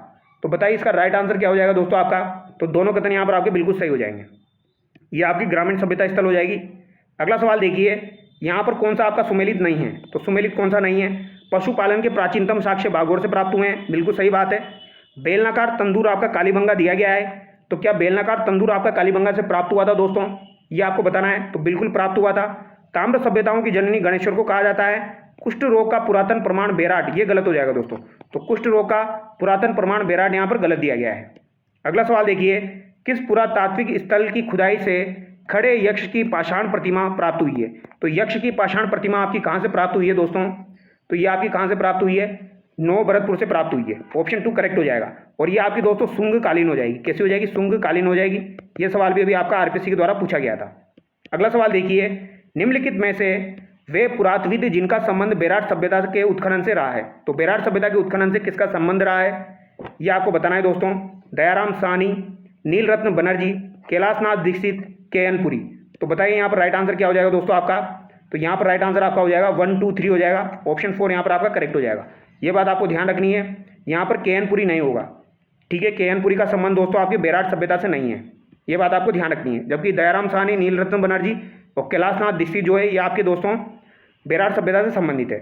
तो बताइए इसका राइट आंसर क्या हो जाएगा दोस्तों आपका। तो दोनों कथन यहाँ पर आपके बिल्कुल सही हो जाएंगे, ये आपकी ग्रामीण सभ्यता स्थल हो जाएगी। अगला सवाल देखिए, यहाँ पर कौन सा आपका सुमेलित नहीं है। तो सुमेलित कौन सा नहीं है, पशुपालन के प्राचीनतम साक्ष्य बागोर से प्राप्त हुए हैं, बिल्कुल सही बात है। बेलनाकार तंदूर आपका कालीबंगा दिया गया है। तो क्या बेलनाकार तंदूर आपका कालीबंगा से प्राप्त हुआ था दोस्तों, ये आपको बताना है। तो बिल्कुल प्राप्त हुआ था। ताम्र सभ्यताओं की जननी गणेश्वर को कहा जाता है। कुष्ठ रोग का पुरातन प्रमाण बेराट, ये गलत हो जाएगा दोस्तों। तो कुष्ठ रोग का पुरातन प्रमाण बेराट यहाँ पर गलत दिया गया है। अगला सवाल देखिए, किस पुरातात्विक स्थल की खुदाई से खड़े यक्ष की पाषाण प्रतिमा प्राप्त हुई है। तो यक्ष की पाषाण प्रतिमा आपकी कहाँ से प्राप्त हुई है दोस्तों, तो ये आपकी कहाँ से प्राप्त हुई है, नौ भरतपुर से प्राप्त हुई है। ऑप्शन 2 करेक्ट हो जाएगा। और ये आपकी दोस्तों शुंग कालीन हो जाएगी। कैसी हो जाएगी, शुंग कालीन हो जाएगी। ये सवाल भी अभी आपका आरपीसी के द्वारा पूछा गया था। अगला सवाल देखिए, निम्नलिखित में से वे पुरातत्वविद जिनका संबंध बेराट सभ्यता के उत्खनन से रहा है। तो बेराट सभ्यता के उत्खनन से किसका संबंध रहा है, ये आपको बताना है दोस्तों। दयाराम साहनी, नीलरत्न बनर्जी, कैलाशनाथ दीक्षित, के.एन. पुरी। तो बताइए यहाँ पर राइट आंसर क्या हो जाएगा दोस्तों आपका। तो यहाँ पर राइट आंसर आपका हो जाएगा 1, 2, 3 हो जाएगा। ऑप्शन 4 यहाँ पर आपका करेक्ट हो जाएगा। ये बात आपको ध्यान रखनी है, यहाँ पर के.एन. पुरी नहीं होगा। ठीक है, के.एन. पुरी का संबंध दोस्तों आपके बेराट सभ्यता से नहीं है, ये बात आपको ध्यान रखनी है। जबकि दयाराम साहनी, नीलरत्न बनर्जी और कैलाशनाथ दीक्षित जो है ये आपके दोस्तों बेराट सभ्यता से संबंधित है।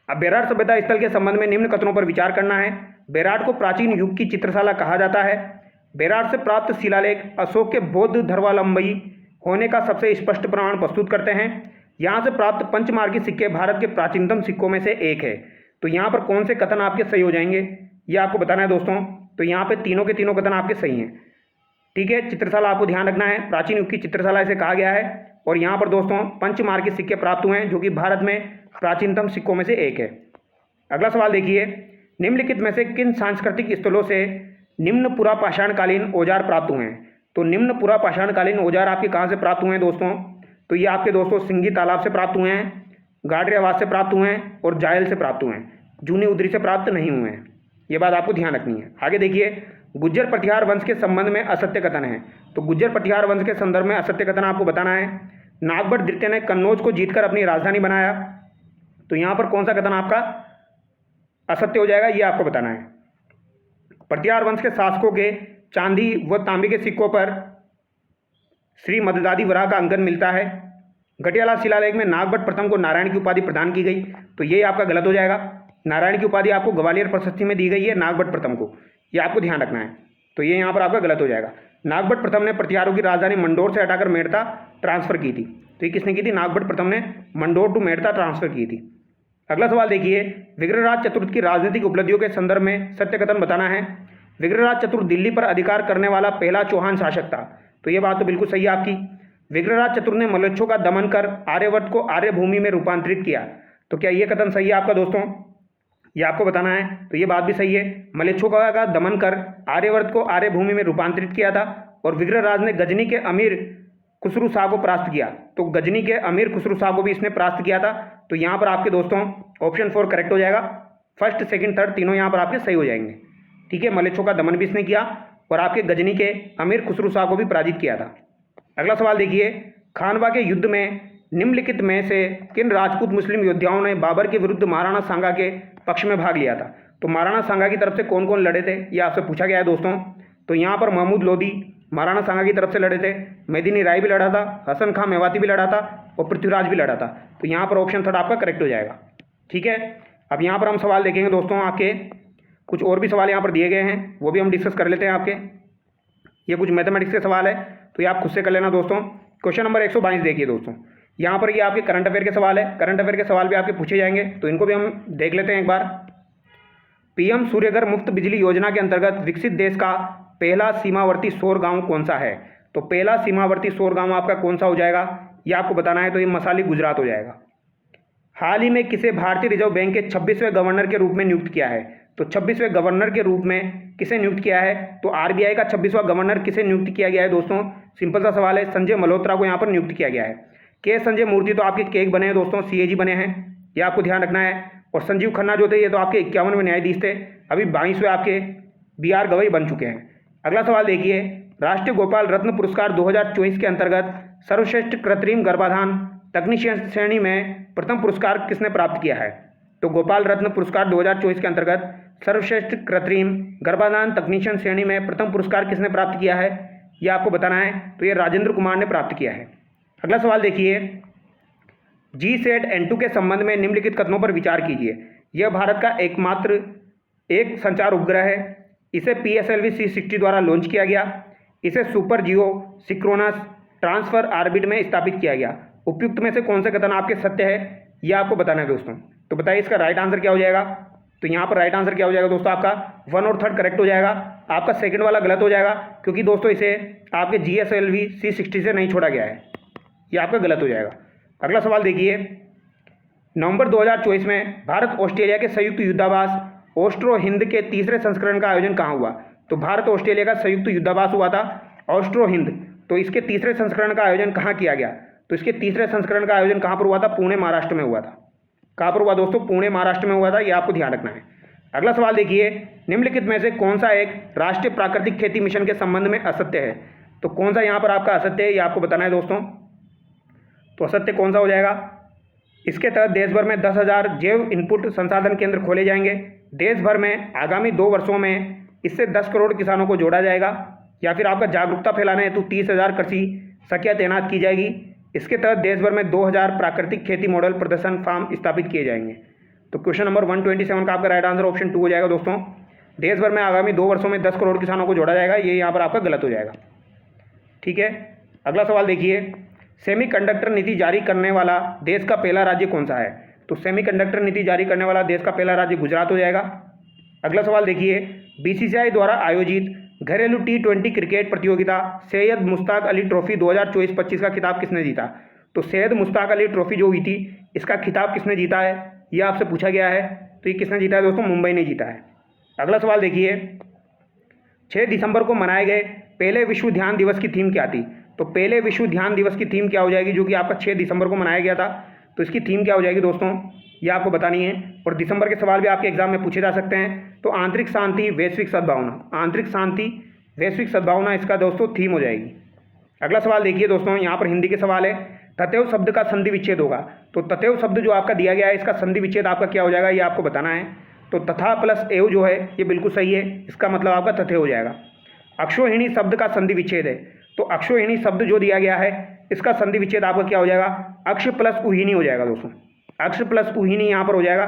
अब बेराट सभ्यता स्थल के संबंध में निम्न कथनों पर विचार करना है। बेराट को प्राचीन युग की चित्रशाला कहा जाता है। बेराट से प्राप्त शिलालेख अशोक के बौद्ध धर्मावलंबी होने का सबसे स्पष्ट प्रमाण प्रस्तुत करते हैं। यहाँ से प्राप्त पंचमार्गी सिक्के भारत के प्राचीनतम सिक्कों में से एक है। तो यहाँ पर कौन से कथन आपके सही हो जाएंगे, ये आपको बताना है दोस्तों। तो यहाँ पे तीनों के तीनों कथन आपके सही हैं। ठीक है, चित्रशाला आपको ध्यान रखना है, प्राचीन युग की चित्रशाला इसे कहा गया है। और यहाँ पर दोस्तों पंचमार्गी सिक्के प्राप्त हुए हैं जो कि भारत में प्राचीनतम सिक्कों में से एक है। अगला सवाल देखिए, निम्नलिखित में से किन सांस्कृतिक स्थलों से निम्न पुरा पाषाणकालीन औजार प्राप्त हुए हैं। तो निम्न पुरा पाषाणकालीन औजार आपके कहाँ से प्राप्त हुए हैं दोस्तों। तो ये आपके दोस्तों सिंगी तालाब से प्राप्त हुए हैं, गाडरे आवास से प्राप्त हुए हैं और जायल से प्राप्त हुए हैं, जूनी उदरी से प्राप्त नहीं हुए हैं। ये बात आपको ध्यान रखनी है। आगे देखिए, गुज्जर प्रतिहार वंश के संबंध में असत्य कथन है। तो गुज्जर प्रतिहार वंश के संदर्भ में असत्य कथन आपको बताना है। नागभट्ट द्वितीय ने कन्नौज को जीतकर अपनी राजधानी बनाया। तो यहाँ पर कौन सा कथन आपका असत्य हो जाएगा, ये आपको बताना है। प्रतिहार वंश के शासकों के चांदी व तांबे के सिक्कों पर श्री मददादी वराह का अंकन मिलता है। घटियाला शिलालेख में नागभट्ट प्रथम को नारायण की उपाधि प्रदान की गई। तो ये आपका गलत हो जाएगा। नारायण की उपाधि आपको ग्वालियर प्रशस्ति में दी गई है नागभट्ट प्रथम को, ये आपको ध्यान रखना है। तो ये यहाँ पर आपका गलत हो जाएगा। नागभट्ट प्रथम ने प्रतिहारों की राजधानी मंडोर से हटाकर मेड़ता ट्रांसफर की थी। तो ये किसने की थी, नागभट्ट प्रथम ने मंडोर टू मेड़ता ट्रांसफर की थी। अगला सवाल देखिए, विग्रहराज चतुर्थ की राजनीतिक उपलब्धियों के संदर्भ में सत्य कथन बताना है। विग्रहराज चतुर्थ दिल्ली पर अधिकार करने वाला पहला चौहान शासक था। तो ये बात तो बिल्कुल सही है आपकी। विग्रहराज चतुर्थ ने मलेच्छों का दमन कर आर्यवर्त को आर्य भूमि में रूपांतरित किया। तो क्या ये कथन सही है आपका दोस्तों, ये आपको बताना है। तो ये बात भी सही है, मलेच्छों का दमन कर आर्यवर्त को आर्य भूमि में रूपांतरित किया था। और विग्रहराज ने गजनी के अमीर खुसरू शाह को परास्त किया? तो गजनी के अमीर खुसरू शाह को भी इसने परास्त किया था। तो यहाँ पर आपके दोस्तों ऑप्शन 4 करेक्ट हो जाएगा। फर्स्ट, सेकंड, थर्ड तीनों यहाँ पर आपके सही हो जाएंगे। ठीक है, मलेच्छों का दमन भी इसने किया और आपके गजनी के अमीर खुसरू शाह को भी पराजित किया था। अगला सवाल देखिए, खानवा के युद्ध में निम्नलिखित में से किन राजपूत मुस्लिम योद्धाओं ने बाबर के विरुद्ध महाराणा सांगा के पक्ष में भाग लिया था? तो महाराणा सांगा की तरफ से कौन कौन लड़े थे, ये आपसे पूछा गया है दोस्तों। तो यहाँ पर महमूद लोदी महाराणा सांगा की तरफ से लड़े थे, मेदिनी राय भी लड़ा था, हसन खां मेवाती भी लड़ा था और पृथ्वीराज भी लड़ा था। तो यहाँ पर ऑप्शन थर्ड आपका करेक्ट हो जाएगा। ठीक है, अब यहाँ पर हम सवाल देखेंगे दोस्तों, आपके कुछ और भी सवाल यहाँ पर दिए गए हैं, वो भी हम डिस्कस कर लेते हैं। आपके ये कुछ मैथमेटिक्स के सवाल है, तो ये आप खुद से कर लेना दोस्तों। क्वेश्चन नंबर 122 देखिए दोस्तों, यहाँ पर ये आपके करंट अफेयर के सवाल है। करंट अफेयर के सवाल भी आपके पूछे जाएंगे, तो इनको भी हम देख लेते हैं एक बार। पीएम सूर्यघर मुफ्त बिजली योजना के अंतर्गत विकसित देश का पहला सीमावर्ती सौर गांव कौन सा है? तो पहला सीमावर्ती सौर गांव आपका कौन सा हो जाएगा, ये आपको बताना है। तो ये मसाली गुजरात हो जाएगा। हाल ही में किसे भारतीय रिजर्व बैंक के 26वें गवर्नर के रूप में नियुक्त किया है? तो 26वें गवर्नर के रूप में किसे नियुक्त किया है? तो आरबीआई का 26वां गवर्नर किसे नियुक्त किया गया है दोस्तों? सिंपल सा सवाल है, संजय मल्होत्रा को यहाँ पर नियुक्त किया गया है। के संजय मूर्ति तो आपके केक बने हैं दोस्तों, सीएजी बने हैं, ये आपको ध्यान रखना है। और संजीव खन्ना जो थे ये तो आपके 51वें न्यायाधीश थे, अभी 22वें आपके बीआर गवई बन चुके हैं। अगला सवाल देखिए, राष्ट्रीय गोपाल रत्न पुरस्कार 2024 के अंतर्गत सर्वश्रेष्ठ कृत्रिम गर्भाधान तकनीशियन श्रेणी में प्रथम पुरस्कार किसने प्राप्त किया है? तो गोपाल रत्न पुरस्कार 2024 के अंतर्गत सर्वश्रेष्ठ कृत्रिम गर्भाधान तकनीशियन श्रेणी में प्रथम पुरस्कार किसने प्राप्त किया है, यह आपको बताना है। तो ये राजेंद्र कुमार ने प्राप्त किया है। अगला सवाल देखिए, GSAT-N2 के संबंध में निम्नलिखित कथनों पर विचार कीजिए। यह भारत का एकमात्र एक संचार उपग्रह है। इसे PSLV C60 द्वारा लॉन्च किया गया। इसे सुपर जियो सिक्रोनस ट्रांसफर ऑर्बिट में स्थापित किया गया। उपयुक्त में से कौन से कथन आपके सत्य है, यह आपको बताना है दोस्तों। तो बताइए इसका राइट आंसर क्या हो जाएगा। तो यहाँ पर राइट आंसर क्या हो जाएगा दोस्तों, आपका 1 और 3 करेक्ट हो जाएगा। आपका सेकंड वाला गलत हो जाएगा, क्योंकि दोस्तों इसे आपके GSLV C60 से नहीं छोड़ा गया है, ये आपका गलत हो जाएगा। अगला सवाल देखिए, नवंबर 2024 में भारत ऑस्ट्रेलिया के संयुक्त युद्धाभ्यास ऑस्ट्रो हिंद के तीसरे संस्करण का आयोजन कहाँ हुआ? तो भारत ऑस्ट्रेलिया का संयुक्त युद्धाभ्यास हुआ था ऑस्ट्रो हिंद। तो इसके तीसरे संस्करण का आयोजन कहाँ किया गया? तो इसके तीसरे संस्करण का आयोजन कहाँ पर हुआ था? पुणे महाराष्ट्र में हुआ था। कहाँ पर हुआ दोस्तों? पुणे महाराष्ट्र में हुआ था, ये आपको ध्यान रखना है। अगला सवाल देखिए, निम्नलिखित में से कौन सा एक राष्ट्रीय प्राकृतिक खेती मिशन के संबंध में असत्य है? तो कौन सा यहाँ पर आपका असत्य है, ये आपको बताना है दोस्तों। तो असत्य कौन सा हो जाएगा? इसके तहत देश भर में 10,000 जैव इनपुट संसाधन केंद्र खोले जाएंगे। देश भर में आगामी 2 वर्षों में इससे 10 करोड़ किसानों को जोड़ा जाएगा। या फिर आपका जागरूकता फैलाने हेतु 30,000 कृषि सखियाँ तैनात की जाएगी। इसके तहत देश भर में 2,000 प्राकृतिक खेती मॉडल प्रदर्शन फार्म स्थापित किए जाएंगे। तो क्वेश्चन नंबर 127 का आपका राइट आंसर ऑप्शन 2 हो जाएगा दोस्तों। देश भर में आगामी 2 वर्षों में 10 करोड़ किसानों को जोड़ा जाएगा, ये यहाँ पर आपका गलत हो जाएगा। ठीक है, अगला सवाल देखिए, सेमीकंडक्टर नीति जारी करने वाला देश का पहला राज्य कौन सा है? तो सेमीकंडक्टर नीति जारी करने वाला देश का पहला राज्य गुजरात हो जाएगा। अगला सवाल देखिए, BCCI द्वारा आयोजित घरेलू T20 क्रिकेट प्रतियोगिता सैयद मुश्ताक अली ट्रॉफी 2024-25 का खिताब किसने जीता? तो सैयद मुश्ताक अली ट्रॉफी जो हुई थी, इसका खिताब किसने जीता है, यह आपसे पूछा गया है। तो ये किसने जीता है दोस्तों? मुंबई ने जीता है। अगला सवाल देखिए, 6 दिसंबर को मनाए गए पहले विश्व ध्यान दिवस की थीम क्या थी? तो पहले विश्व ध्यान दिवस की थीम क्या हो जाएगी, जो कि आपका 6 दिसंबर को मनाया गया था। तो इसकी थीम क्या हो जाएगी दोस्तों, ये आपको बतानी है। और दिसंबर के सवाल भी आपके एग्जाम में पूछे जा सकते हैं। तो आंतरिक शांति वैश्विक सद्भावना, आंतरिक शांति वैश्विक सद्भावना इसका दोस्तों थीम हो जाएगी। अगला सवाल देखिए दोस्तों, यहाँ पर हिंदी के सवाल है। तथैव शब्द का संधि विच्छेद होगा। तो तथैव शब्द जो आपका दिया गया है, इसका संधि विच्छेद आपका क्या हो जाएगा, ये आपको बताना है। तो तथा प्लस एव जो है ये बिल्कुल सही है, इसका मतलब आपका तथैव हो जाएगा। अक्षोहिणी शब्द का संधि विच्छेद है। तो अक्षोहिणी शब्द जो दिया गया है, इसका संधि विच्छेद आपका क्या हो जाएगा? अक्ष प्लस उहिनी हो जाएगा दोस्तों। अक्ष प्लस उहिनी यहाँ पर हो जाएगा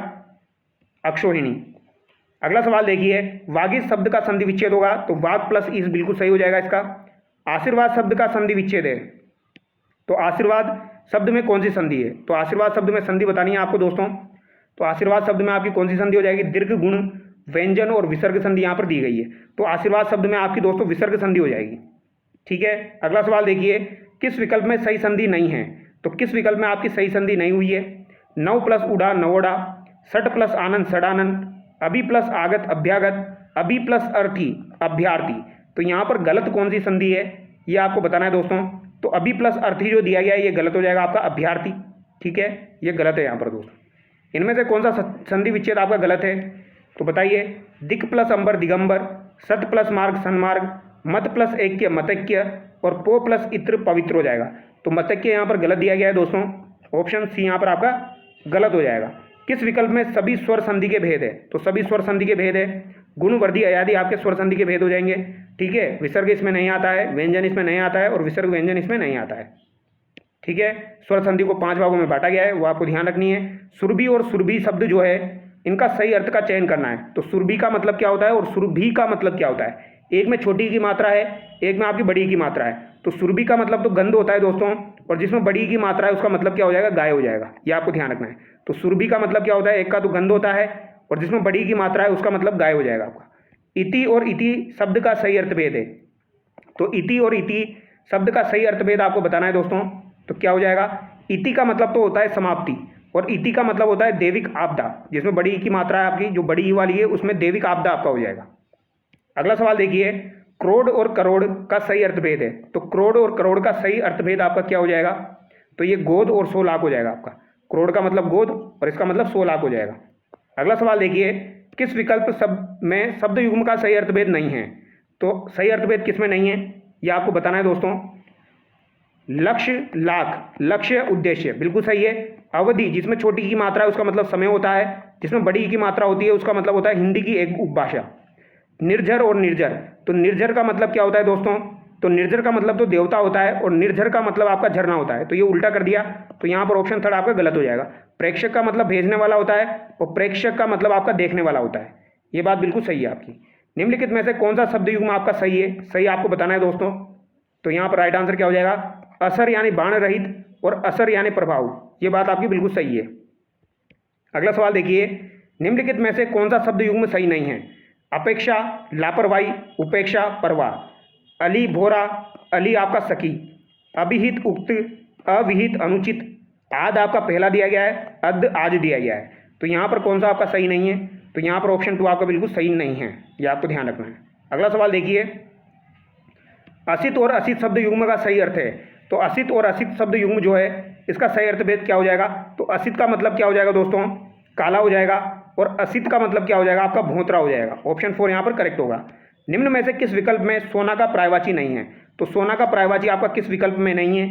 अक्षोहिणी। अगला सवाल देखिए, वागिस शब्द का संधि विच्छेद होगा। तो वाग प्लस इस बिल्कुल सही हो जाएगा इसका। आशीर्वाद शब्द का संधि विच्छेद है। तो आशीर्वाद शब्द में कौन सी संधि है? तो आशीर्वाद शब्द में संधि बतानी है आपको दोस्तों। तो आशीर्वाद शब्द में आपकी कौन सी संधि हो जाएगी? दीर्घ गुण व्यंजन और विसर्ग संधि यहाँ पर दी गई है। तो आशीर्वाद शब्द में आपकी दोस्तों विसर्ग संधि हो जाएगी। ठीक है, अगला सवाल देखिए, किस विकल्प में सही संधि नहीं है? तो किस विकल्प में आपकी सही संधि नहीं हुई है? नव प्लस उड़ा नवोड़ा, सट प्लस आनंद सडानंद, अभी प्लस आगत अभ्यागत, अभी प्लस अर्थी अभ्यार्थी। तो यहाँ पर गलत कौन सी संधि है, ये आपको बताना है दोस्तों। तो अभी प्लस अर्थी जो दिया गया है ये गलत हो जाएगा आपका, अभ्यर्थी। ठीक है, ये गलत है यहाँ पर दोस्तों। इनमें से कौन सा संधि विच्छेद आपका गलत है? तो बताइए। दिक् प्लस अंबर दिगंबर, सत प्लस मार्ग सन्मार्ग, मत प्लस ऐक्य मतैक्य और पो प्लस इत्र पवित्र हो जाएगा। तो मतैक्य यहाँ पर गलत दिया गया है दोस्तों, ऑप्शन सी यहाँ पर आपका गलत हो जाएगा। किस विकल्प में सभी स्वर संधि के भेद है? तो सभी स्वर संधि के भेद है। गुण वर्धी अयादि आपके स्वर संधि के भेद हो जाएंगे। ठीक है, विसर्ग इसमें नहीं आता है, व्यंजन इसमें नहीं आता है और विसर्ग व्यंजन इसमें नहीं आता है। ठीक है, स्वर संधि को 5 भागों में बांटा गया है, वो आपको ध्यान रखनी है। सुरभि और सुरभि शब्द जो है इनका सही अर्थ का चयन करना है। तो सुरभि का मतलब क्या होता है और सुरभि का मतलब क्या होता है? एक में छोटी की मात्रा है, एक में आपकी बड़ी की मात्रा है। तो सुरभि का मतलब तो गंध होता है दोस्तों, और जिसमें बड़ी की मात्रा है उसका मतलब क्या हो जाएगा? गाय हो जाएगा। ये आपको ध्यान रखना है। तो सुरभि का मतलब क्या होता है? एक का तो गंध होता है और जिसमें बड़ी की मात्रा है उसका मतलब गाय हो जाएगा आपका। इति और इति शब्द का सही अर्थभेद है। तो इति और इति शब्द का सही अर्थभेद आपको बताना है दोस्तों। तो क्या हो जाएगा? इति का मतलब तो होता है समाप्ति और इति का मतलब होता है दैविक आपदा। जिसमें बड़ी की मात्रा है आपकी, जो बड़ी ई वाली है उसमें दैविक आपदा आपका हो जाएगा। अगला सवाल देखिए, क्रोड़ और करोड़ का सही अर्थभेद है। तो क्रोड़ और करोड़ का सही अर्थभेद आपका क्या हो जाएगा? तो ये गोद और 100 लाख हो जाएगा आपका। करोड़ का मतलब गोद और इसका मतलब 100 लाख हो जाएगा। अगला सवाल देखिए, किस विकल्प शब्द में शब्द युग्म का सही अर्थभेद नहीं है? तो सही अर्थभेद किस में नहीं है ये आपको बताना है दोस्तों। लक्ष्य लाख, लक्ष्य उद्देश्य, बिल्कुल सही है। अवधि, जिसमें छोटी की मात्रा है उसका मतलब समय होता है, जिसमें बड़ी की मात्रा होती है उसका मतलब होता है हिंदी की एक उपभाषा। निर्झर और निर्जर, तो निर्झर का मतलब क्या होता है दोस्तों? तो निर्झर का मतलब तो देवता होता है और निर्झर का मतलब आपका झरना होता है। तो ये उल्टा कर दिया, तो यहाँ पर ऑप्शन थर्ड आपका गलत हो जाएगा। प्रेक्षक का मतलब भेजने वाला होता है और प्रेक्षक का मतलब आपका देखने वाला होता है। ये बात बिल्कुल सही है आपकी। निम्नलिखित में से कौन सा शब्द युग्म आपका सही है? सही आपको बताना है दोस्तों। तो यहाँ पर राइट आंसर क्या हो जाएगा? असर यानी बाण रहित और असर यानी प्रभाव। ये बात आपकी बिल्कुल सही है। अगला सवाल देखिए, निम्नलिखित में से कौन सा शब्द युग्म सही नहीं है? अपेक्षा, लापरवाही, उपेक्षा, परवाह। अली भोरा, अली आपका सखी, अभिहित उक्त, अविहित अनुचित, आद आपका पहला दिया गया है, अद आज दिया गया है। तो यहाँ पर कौन सा आपका सही नहीं है? तो यहाँ पर ऑप्शन 2 आपका बिल्कुल सही नहीं है, ये आपको ध्यान रखना है। अगला सवाल देखिए, असित और असित शब्द युग्म का सही अर्थ है। तो असित और असित शब्द युग्म जो है इसका सही अर्थभेद क्या हो जाएगा? तो असित का मतलब क्या हो जाएगा दोस्तों? काला हो जाएगा और असित का मतलब क्या हो जाएगा? आपका भोंतरा हो जाएगा। ऑप्शन 4 यहाँ पर करेक्ट होगा। निम्न में से किस विकल्प में सोना का पर्यायवाची नहीं है? तो सोना का पर्यायवाची आपका किस विकल्प में नहीं है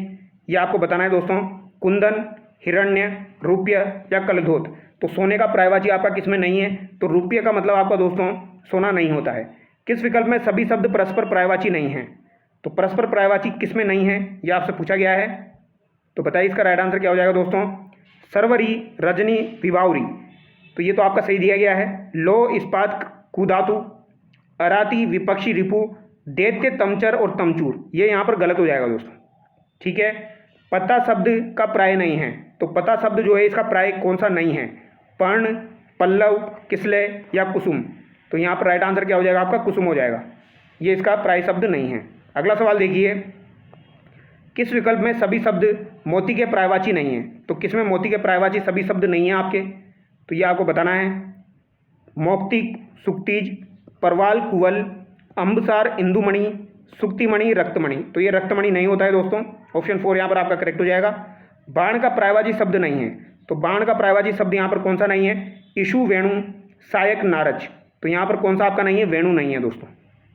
ये आपको बताना है दोस्तों। कुंदन, हिरण्य, रुपये या कलधोत। तो सोने का पर्यायवाची आपका किस में नहीं है? तो रुपये का मतलब आपका दोस्तों सोना नहीं होता है। किस विकल्प में सभी शब्द परस्पर पर्यायवाची नहीं है? तो परस्पर पर्यायवाची किस में नहीं है ये आपसे पूछा गया है। तो बताइए इसका राइट आंसर क्या हो जाएगा दोस्तों। सर्वरी, रजनी, विवावरी। तो ये तो आपका सही दिया गया है। लो, इस्पात, कुधातु, अराती, विपक्षी, रिपु, दैत्य, तमचर और तमचूर। ये यहाँ पर गलत हो जाएगा दोस्तों। ठीक है, पता शब्द का प्राय नहीं है। तो पता शब्द जो है इसका प्राय कौन सा नहीं है? पर्ण, पल्लव, किसलय या कुसुम। तो यहाँ पर राइट आंसर क्या हो जाएगा? आपका कुसुम हो जाएगा। ये इसका प्राय शब्द नहीं है। अगला सवाल देखिए, किस विकल्प में सभी शब्द मोती के पर्यायवाची नहीं है? तो किस में मोती के पर्यायवाची सभी शब्द नहीं है आपके? तो ये आपको बताना है। मौक्तिक, सुक्तिज, परवाल, कुवल, अम्बसार, इंदुमणि, सुक्तिमणि, रक्तमणि। तो ये रक्तमणि नहीं होता है दोस्तों। ऑप्शन 4 यहाँ पर आपका करेक्ट हो जाएगा। बाण का पर्यायवाची शब्द नहीं है। तो बाण का पर्यायवाची शब्द यहाँ पर कौन सा नहीं है? इशु, वेणु, सायक, नारज। तो यहाँ पर कौन सा आपका नहीं है? वेणु नहीं है दोस्तों।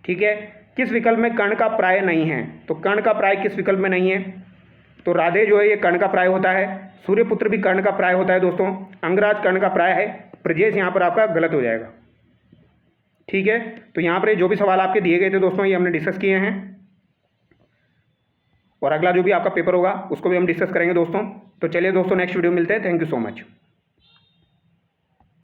ठीक है, किस विकल्प में कर्ण का प्राय नहीं है? तो कर्ण का प्राय किस विकल्प में नहीं है? तो राधे जो है ये कर्ण का प्राय होता है। सूर्यपुत्र भी कर्ण का प्राय होता है दोस्तों। अंगराज कर्ण का प्राय है। प्रजेश यहाँ पर आपका गलत हो जाएगा। ठीक है, तो यहाँ पर जो भी सवाल आपके दिए गए थे दोस्तों ये हमने डिस्कस किए हैं और अगला जो भी आपका पेपर होगा उसको भी हम डिस्कस करेंगे दोस्तों। तो चलिए दोस्तों, नेक्स्ट वीडियो मिलते हैं। Thank you so much.